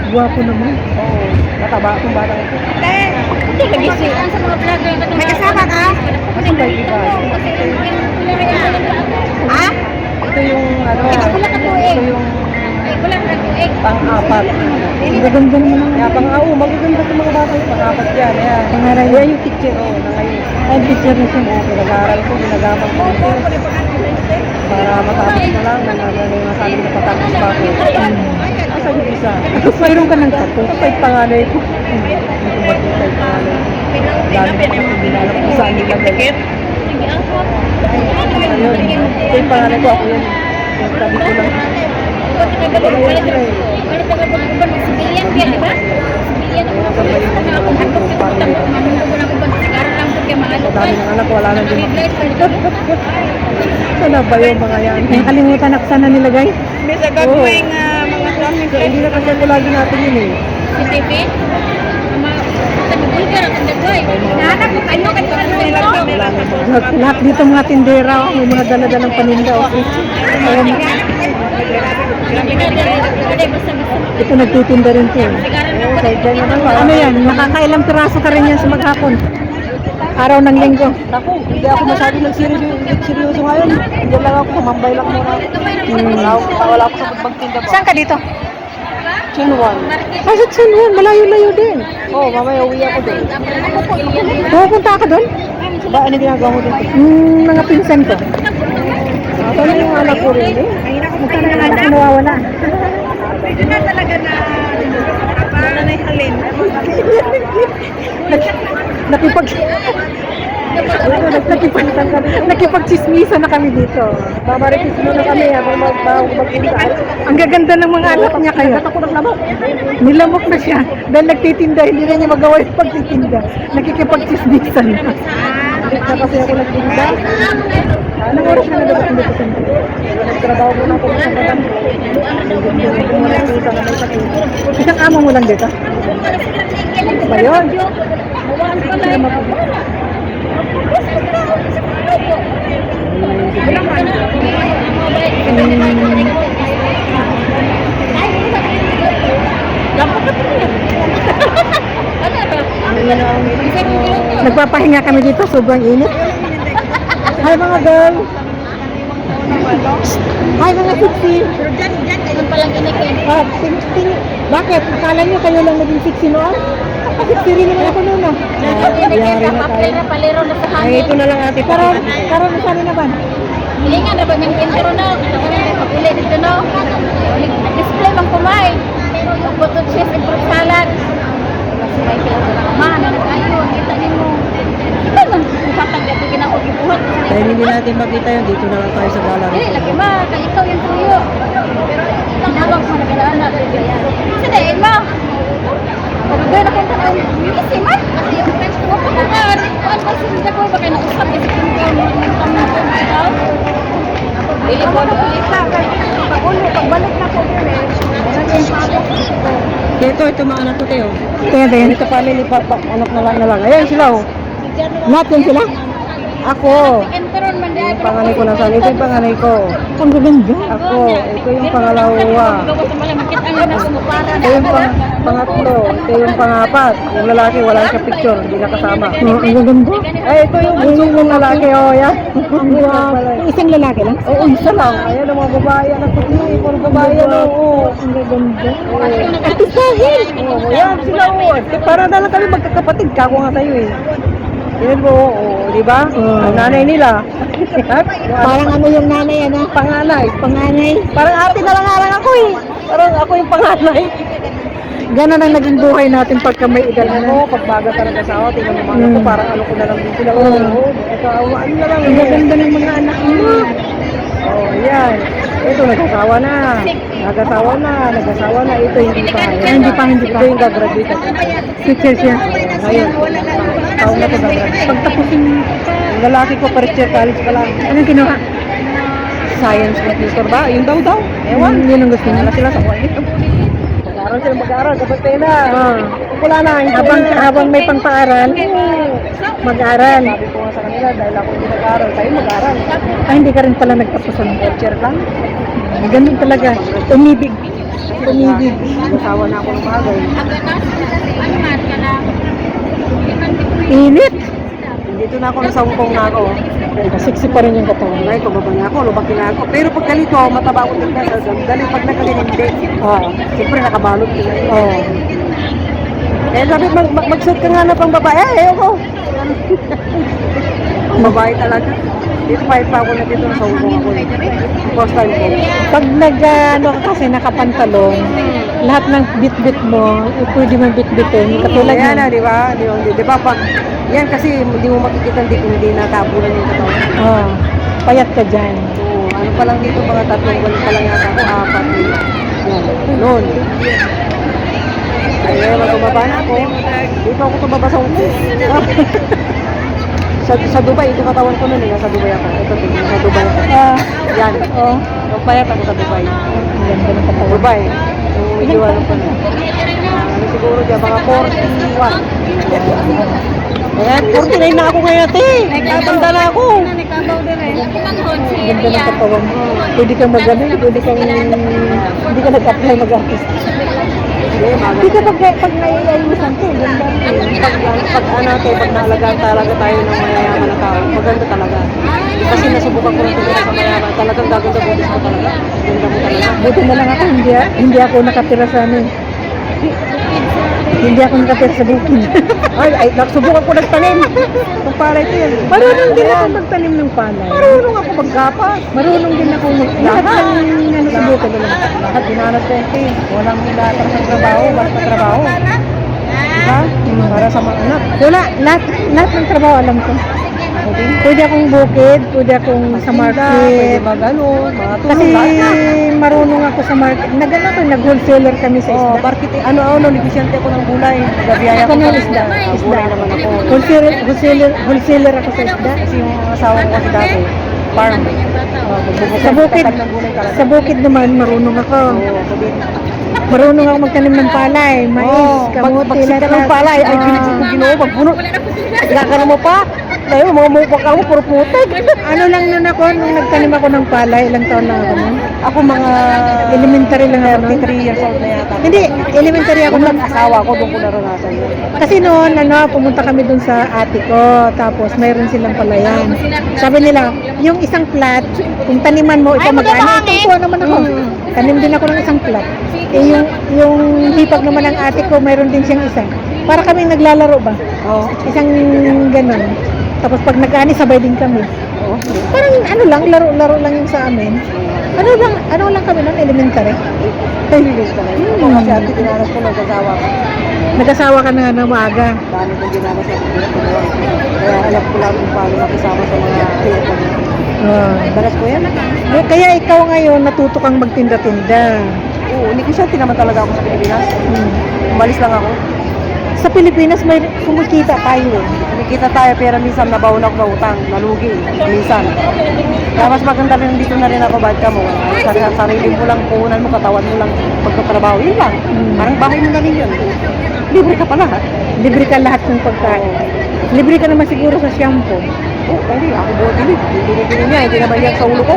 Gwapo naman. Oo, mataba akong batang ito. Hindi lagi siya. Sa mga vlogger na May kasama ka? Kasi may iba. Ha? Ito yung ano, Wala ka po eh. ito yung Wala ka po eh. pang-apat. Ang gaganda naman ang Kaya magaganda sa mga bata yung pang-apat yan. Ayan. pangaral. Yan yung teacher, na ngayon. Ay, picture na siya. Oo, pinag-aaral ko, ginagamang ko ito. Para matapos na lang, nasabi na patapos pa ako. Asa yung isa? Mayroon ka ng tato. Ito pa yung panganay ko. Hindi ko makita yung panganay ko. Dami ko kasi hindi na alam kung saan nilagay. Ayun, ito yung panganay ko, ako yan. Yung tabi ko lang. Dami ng anak, wala na din. Sana ba yung mga yan? Nakalimutan ako sana nilagay. May sagad mo yung mga traffic. Hindi na kasi lagi natin yun eh. Lahat dito mga tindera, oh, may mga dala-dalang paninda. Oh. Ayan, ito nagtitinda rin siya. Ano yan? Nakakailang piraso ka rin yan sa maghapon. Araw ng linggo. Naku, hindi ako masyado nagseryoso ngayon. Hindi lang ako, kumambay lang muna. Wala ako sa magtinda ba? Saan ka dito? Chinwan. Sa Chinwan, malayo-layo din. Oo, mamaya uwi ako doon. Pupunta ka doon? Ba, ano ginagawa mo doon? Mga pinsan ko. Ito na yung anak ko rin eh. Magkano ng anak ko nawawala? Pwede na talaga na nanay halin. Nakipag-chismisa na kami dito. Mamaritis mo na kami habang magpunta. Ang gaganda ng mga anak niya kaya. Ako ng lamok. Nilamok na siya. Dahil nagtitinda, hindi na niya magawa yung pagtitinda. Nakikipag-chismisa na. Na kasi ako nagtinda. Anong oras na nadabating dito sa mga? Nagtrabaho mo na ako sa madam. Isang amo mo lang dito? Ba yun? Nagpapahinga kami dito, sobrang init. Hi mga girl! Hi mga siksi! Bakit? Akala nyo kayo lang naging siksi noon? Siksi rin naman ako noon. Palero na sa Ay, ito na lang ate. Karon na sana naman. Hilingan na ba ng intro na? Paguli dito no? Nag-display mang kumay. Button cheese and fruit salad. Kasi may pinagkakaman. Ano kayo? Kita niyo mo. Ito lang. Kapag dito ginawag ibuhat. Dahil hindi natin makita yun, dito na lang tayo sa gallery. Dili, lagi ma. Kaya ikaw yung tuyo. Pero itang habang sa nagalaan natin. Kasi dahil ma. Pagkagay na kong tanong. Kasi ma. Kasi yung friends ko. Pagkagay. Kuan ba sinda ko? Baka nausap. Kasi kung kami dili ko isa pagbalik na ko Ito mga anak ko tayo. Kaya din. Ito family anak na lang. Ayan sila oh. Lahat yan sila? Ako. enteron man Yung panganay ko nasaan. Ito yung panganay ko. Ang gaganda. Ako. Ito yung pangalawa. Ito yung pangatlo. Ito yung pangapat. Yung lalaki wala siya picture. Hindi nakasama. Oh, ang gaganda. Eh, ito yung bunso kong lalaki. Oh, yan. Ang isang lalaki lang? Oo, isa lang. Ayan ang mga babae. Anak ko niya. Puro babae. Oo. Ang gaganda. Atisahin! Oo, yan sila oo. Para na lang kami magkakapatid. Kako nga tayo eh. Yan mo, oo, di ba? Ang nanay nila. Parang ano yung nanay, ano? Panganay. Panganay. Parang ate na lang ako eh. Parang ako yung panganay. Ganon ang naging buhay natin pagka may edad na. Ako, pagbaga ka ng asawa, tingnan mo mga ko, parang ano ko na lang din sila. Oo, ito, ano na lang. Ang gaganda ng mga anak mo. Oo, yan. Ito, nag-asawa na. Nag-asawa na. Ito, hindi pa. Hindi pa. Ito yung gagraduate. Teacher siya. Ngayon, taon na ko gagraduate. Pagtapusin, Yung lalaki ko, first year college pa lang. anong kinuha? Science computer ba? Yun daw. Ewan. Yun ang gusto niya. Wala sila sa kuwan. Mag-aaral sila mag-aaral. Dapat tayo na. Wala na. Habang may pang-paaral, mag-aaral. Sabi ko nga sa kanila, dahil ako hindi nag-aaral, tayo mag-aaral. Ay, hindi ka rin pala nagtapusan. First year lang. Ganun talaga. Umibig. Tumigil. Nag-asawa na ako ng bagay. Init. Dito na ako, nasa Hong Kong na ako. Sexy pa rin yung katawan. Ay, pababa na ako, lubaki na ako. Pero pag ganito, mataba ako din na. Dali pag nakalinindi. Siyempre nakabalot ko. Eh, sabi, mag-shoot ka nga na pang babae. Ayoko. Babae talaga. Dito pa ako na dito sa Hong Kong ako. First time ko. Pag ano ka kasi nakapantalon, lahat ng bit-bit mo, pwede mo bit-bitin. Katulad Ayan yan. na, di ba? Di ba? Pag, yan kasi hindi mo makikita dito, hindi natabunan yung katawan. Payat ka dyan. Oo, ano pa lang dito, mga 3 buwan pa lang yata ako, 4. Yan, noon. Ay, magbaba na ako. Dito ako tumaba sa Hong Kong. sa Dubai, ito katawan ko nun eh. Nasa Dubai ako. Ito, sa Dubai ako. Yan. Payat ako sa Dubai. Ganda ng katawan. Dubai. Yung medyo ano pa na. Ano siguro dyan, mga 41. Ayan, 49 na ako ngayon, ate. Tatanda na ako. Ganda ng katawan. Pwede kang mag-ano, pwede kang hindi ka nag-apply mag-artist. Hindi ka pag naiayusan ko, ganda rin. Pag ano ate, pag naalagaan talaga tayo ng mayayaman na tao, maganda talaga. Kasi nasubukan ko rin tumira sa mayaman, talagang gaganda boses mo talaga. Ganda mo talaga. Buti na lang ako, hindi ako nakatira sa ano. Hindi ako nakatira sa bukid. Ay, nasubukan ko nagtanim. Kung para ito yan. Marunong din ako magtanim ng palay. Marunong ako magkapas. Marunong din ako lahat ng ano sa bukid na lang. Lahat dinanas ko ito eh. Walang nilatang ng trabaho, basta trabaho. Diba? Para sa mga anak. Wala, lahat ng trabaho alam ko. Pwede akong bukid, pwede akong sa Pwede market. mag-ano, mga Kasi tulong lahat. marunong ako sa market. Nag-wholesaler kami sa Oh, isda. market, ano, negosyante ako ng gulay. Nagabiyaya Ako ko ng ng isda. Gulay naman ako. Wholesaler ako sa isda. Kasi yung asawa ko kasi dati, farm. Sa bukid, ng gulay talaga. sa bukid naman marunong ako. Oo, sabi. Marunong ako magtanim ng palay, mais, kamote, Pagsika ng palay, ay pinagsin ko ginoo, magbunot. Ikakano mo pa? Tayo, mga mukha ka mo, puro putik. Ano lang nun ako, nung nagtanim ako ng palay, ilang taon lang ako nun? Ako mga Elementary lang ako nun. 33 years old na yata. Hindi, elementary ako Kung nun. nag-asawa ko, doon ko naranasan yun. Kasi noon, pumunta kami dun sa ate ko, tapos mayroon silang palayan. Sabi nila, yung isang plat, kung taniman mo, ito mag-ano, ito po naman ako. Tanim din ako ng isang plat. Eh, yung hipag naman ng ate ko, mayroon din siyang isa. Para kami naglalaro ba? Oo. Isang ganun. Tapos pag nag-ani, sabay din kami. Oo. Parang ano lang, laro-laro lang yung sa amin. Ano lang kami nun, elementary. Ay, hindi ka na. Ako kasi ate, dinanas ko, nag-asawa ko. Nag-asawa ka na maaga. Dami kong dinanas ako. Kaya alam ko lang kung paano makisama sa mga tiyata niya. Danas ko yan. Kaya ikaw ngayon, natuto kang magtinda-tinda. Oo, hindi ko siya tinaman talaga ako sa Pilipinas. Umalis lang ako. Sa Pilipinas, may kumikita tayo. Kumikita tayo pero minsan nabaon ako ng utang, nalugi, minsan. Kaya mas maganda rin dito na rin ako, bad ka mo. Sarili mo lang, puhunan mo, katawan mo lang pagkatrabaho. Yun lang. Parang bahay mo na rin yun. Libre ka pa lahat. Libre ka lahat ng pagkain. Libre ka naman siguro sa shampoo. Oo, hindi. Ako buo dilig. Binibili niya, hindi naman yan sa ulo ko.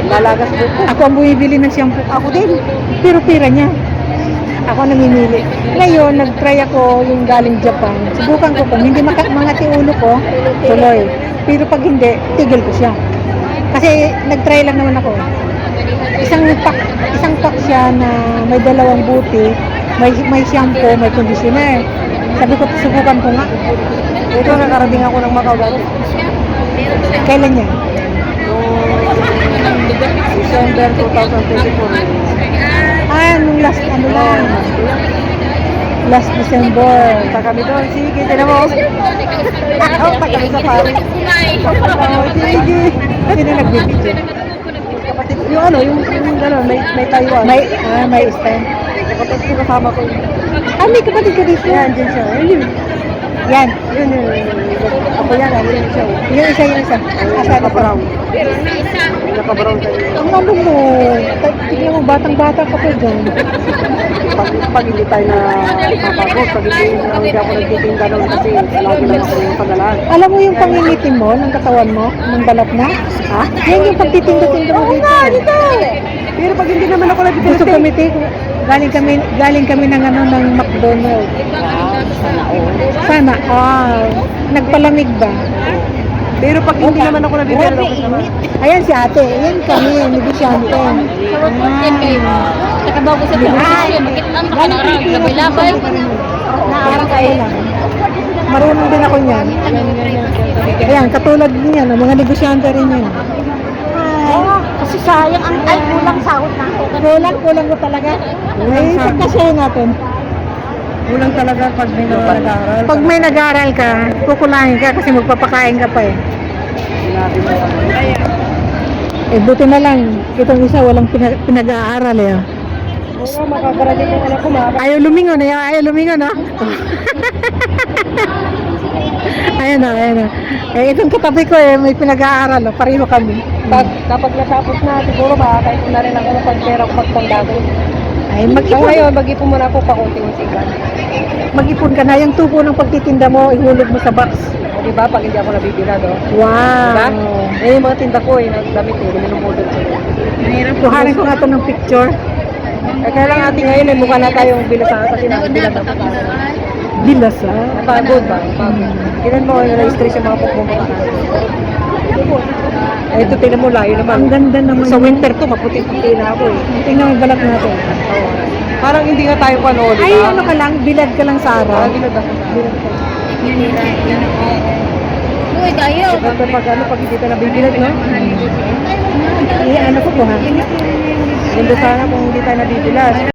Lalagas ko. Ako ang bumibili ng shampoo. Ako din. Pero pira niya. Ako namimili. Ngayon, nag-try ako yung galing Japan. Subukan ko kung hindi mangati ulo ko, tuloy. Pero pag hindi, tigil ko siya. Kasi nag-try lang naman ako. Isang pack siya na may 2 buti, may shampoo, may conditioner. Sabi ko, subukan ko nga. Ito, nakarating ako ng Macau dati. Kailan yan? Noong December 2024. Nung last lang. Last December. Punta kami doon. Sige, tinan mo. Punta kami sa Paris. Sige. Sino nagbibidyo? Kapatid, yung ano, yung gano'n, may Taiwan. May stand. Kapatid ko kasama ko. May kapatid ka dito. Yan, dyan siya. Ayun. Yan. Yun. Ako yan, ayun siya. Yung isa. Asa na Naka-brown. Naka-brown tayo. Ang ano mo, tignan mo, batang-bata ka pa dyan. Pag hindi tayo na mapagod, pag hindi ako nagtitinda doon kasi lagi lang ako yung padalaan. Alam mo yung pangingitim mo, ng katawan mo, ng balat na? Ha? Yan yung pagtitinda-tinda mo dito. Dito! Pero pag hindi naman ako nabibilat Gusto committee, galing kami ng ano ng McDonald's. Sana all. Nagpalamig ba? Pero pag hindi naman ako nabibilat, okay naman. Ayan si ate, yan kami, negosyante. Yan kayo. Nakabago sa desisyon. Bakit ang labay-labay? Naarang kayo lang. Marunong din ako niyan. Ayan, katulad niyan, ang mga negosyante rin yan. Kasi sayang ang ay kulang sahod na ako. Kulang ko talaga. Ay, pagkasya natin. Kulang talaga pag may mga nag-aaral. Pag may nag-aaral ka, kukulangin ka kasi magpapakain ka pa eh. Sinabi mo Eh, buti na lang, itong isa walang pinag-aaral eh. Oo, makakarating yung anak ko, Ayaw lumingon eh, ayaw lumingon ah. Ayan na, ayan na. Eh, itong katabi ko eh, may pinag-aaral oh, pareho kami. Kapag natapos na, siguro makakaipon na rin ako ng pagpera ko pagtanda ko. Ay, Sa mag-ipon, ngayon, mag-ipon muna ako pa konti-unti ka. mag-ipon ka na. Yung tubo ng pagtitinda mo, ihulog mo sa box. O diba, pag hindi ako nabibila, no? Wow. Diba? Eh, yung mga tinda ko, damit ko, minumudod ko. Kuhanin ko nga ito ng picture. Eh, kaya lang ating ngayon, may mukha na tayong bilasan kasi nabibilan na pa. Bilas ah. Napagod ba? Napagod. Kailan mo na-stress yung mga pagmumukha? Eh, ito, tingnan mo, layo Ang naman. ganda naman. Sa winter to, maputi-puti na ako eh. Tingnan mo yung balat natin. Oo. Parang hindi nga tayo pano, di ba? Ay, ano ka lang, bilad ka lang sa araw. Parang bilad ako. Bilad ka. Uy, kayo. Ito pag hindi ka nabibilad, no? Ay, ano ko po ha? Ganda sana kung hindi tayo nabibilad.